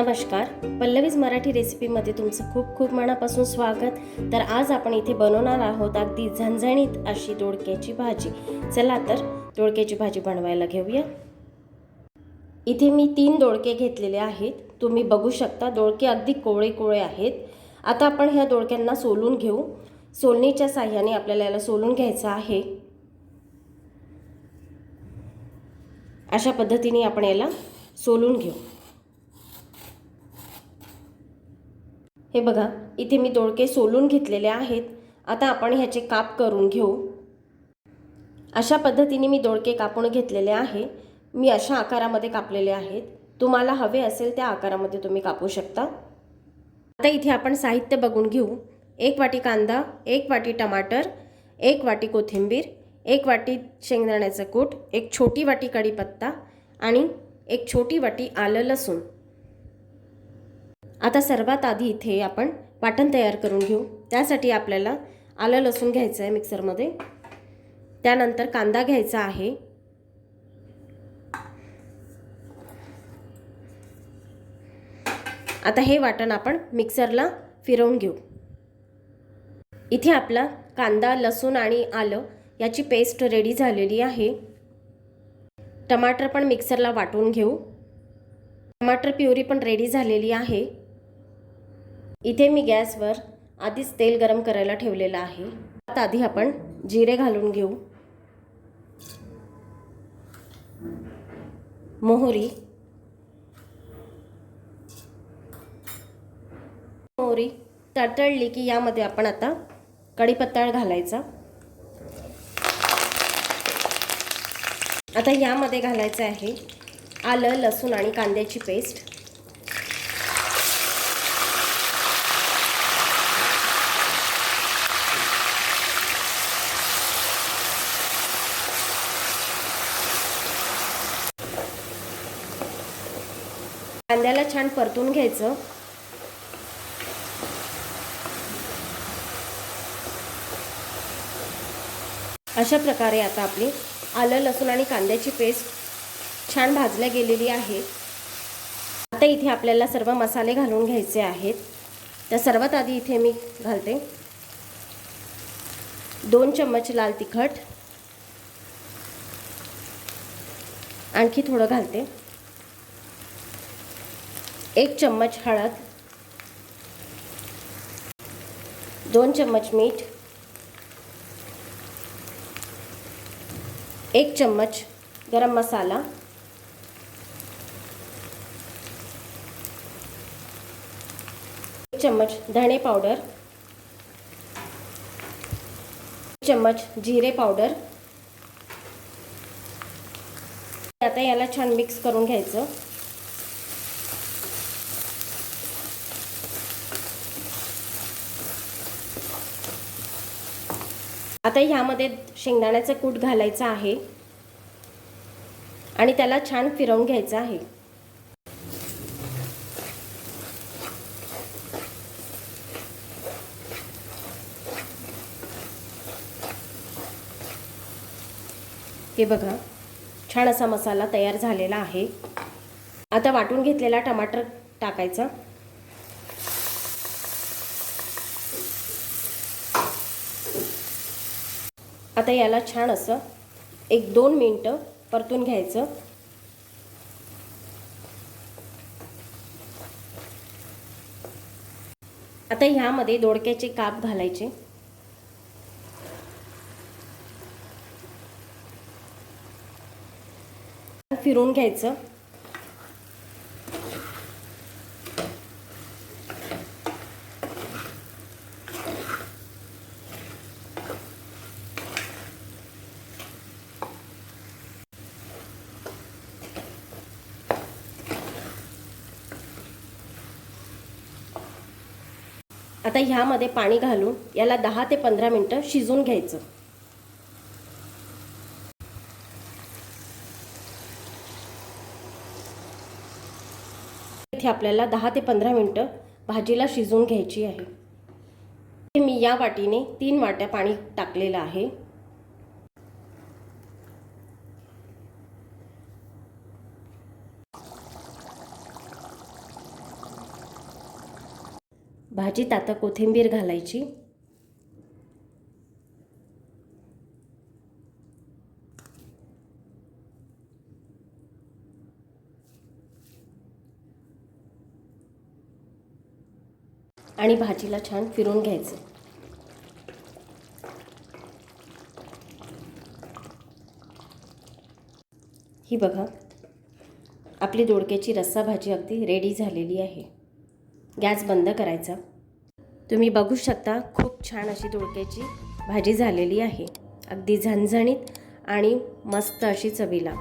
नमस्कार, पल्लवीज मराठी रेसिपीमध्ये तुमचं खूप खूप मनापासून स्वागत। तर आज आपण इथे बनवणार आहोत अगदी झणझणीत अशी दोडक्याची भाजी। चला तर दोडक्याची भाजी बनवायला घेऊया। इथे मी 3 दोडके घेतलेले आहेत। तुम्ही बघू शकता दोडके अगदी कोवळे कोवळे आहेत। आता आपण ह्या दोडक्यांना सोलून घेऊ। सोलणीच्या साहाय्याने आपल्याला याला सोलून घ्यायचं आहे। अशा पद्धतीने आपण याला सोलून घेऊ। हे बघा, इथे मी दोडके सोलून घेतलेले आहेत। आता आपण ह्याचे काप करून घेऊ। अशा पद्धतीने मी दोडके कापून घेतलेले आहे। मी अशा आकारामध्ये कापलेले आहेत। तुम्हाला हवे असेल त्या आकारामध्ये तुम्ही कापू शकता। आता इथे आपण साहित्य बघून घेऊ। 1 वाटी कांदा, 1 वाटी टमाटर, 1 वाटी कोथिंबीर, 1 वाटी शेंगदाण्याचं कूट, 1 छोटी वाटी कढीपत्ता आणि 1 छोटी वाटी आलं लसूण। आता सर्वात आधी इथे आपण वाटण तयार करून घेऊ। त्यासाठी आपल्याला आलं लसूण घ्यायचं आहे मिक्सरमध्ये। त्यानंतर कांदा घ्यायचा आहे। आता हे वाटण आपण मिक्सरला फिरवून घेऊ। इथे आपला कांदा, लसूण आणि आलं याची पेस्ट रेडी झालेली आहे। टमाटर पण मिक्सरला वाटून घेऊ। टमाटर प्युरी पण रेडी झालेली आहे। इथे मी गॅसवर आधीच तेल गरम करायला ठेवलेलं आहे। आता आधी आपण जिरे घालून घेऊ। मोहरी तडतडली की यामध्ये आपण आता कढीपत्ता घालायचा। आता यामध्ये घालायचं आहे आलं, लसूण आणि कांद्याची पेस्ट। कांद्याला छान परतून घ्यायचं। अशा प्रकारे आता आपली आलं, लसूण आणि कांद्याची पेस्ट छान भाजल्या गेलेली आहे। आता इथे आपल्याला सर्व मसाले घालून घ्यायचे आहेत। तर सर्वात आधी इथे मी घालते 2 चम्मच लाल तिखट, आणखी थोडं घालते, 1 चम्मच हळद, 2 चम्मच मीठ, 1 चम्मच गरम मसाला, 1 चम्मच धणे पावडर, 1 चम्मच जिरे पावडर। आता याला छान मिक्स करून घ्यायचं। आता ह्यामध्ये शेंगदाण्याचं कूट घालायचं आहे आणि त्याला छान फिरवून घ्यायचं आहे। हे बघा, छान असा मसाला तयार झालेला आहे। आता वाटून घेतलेला टमाटर टाकायचा। आता याला छान असं 1-2 मिनिटं परतून घ्यायचं। आता ह्यामध्ये दोडक्याचे काप घालायचे। फिरवून घ्यायचं। आता ह्यामध्ये पाणी घालून याला 10 ते 15 मिनिटं शिजवून घ्यायचं। इथे आपल्याला 10 ते 15 मिनिटं भाजीला शिजवून घ्यायची आहे। मी या वाटीने 3 वाट्या पाणी टाकलेलं आहे। भाजीत आता कोथिंबीर घालायची. आणि भाजीला छान फिरून घ्यायचं. ही बघा, आपली दोडक्याची रस्सा भाजी अगदी रेडी झालेली आहे. गॅस बंद करायचा. तुम्ही बघू शकता, खूप छान अशी दोडक्याची भाजी झालेली आहे. अगदी झणझणीत आणि मस्त अशी चवीला.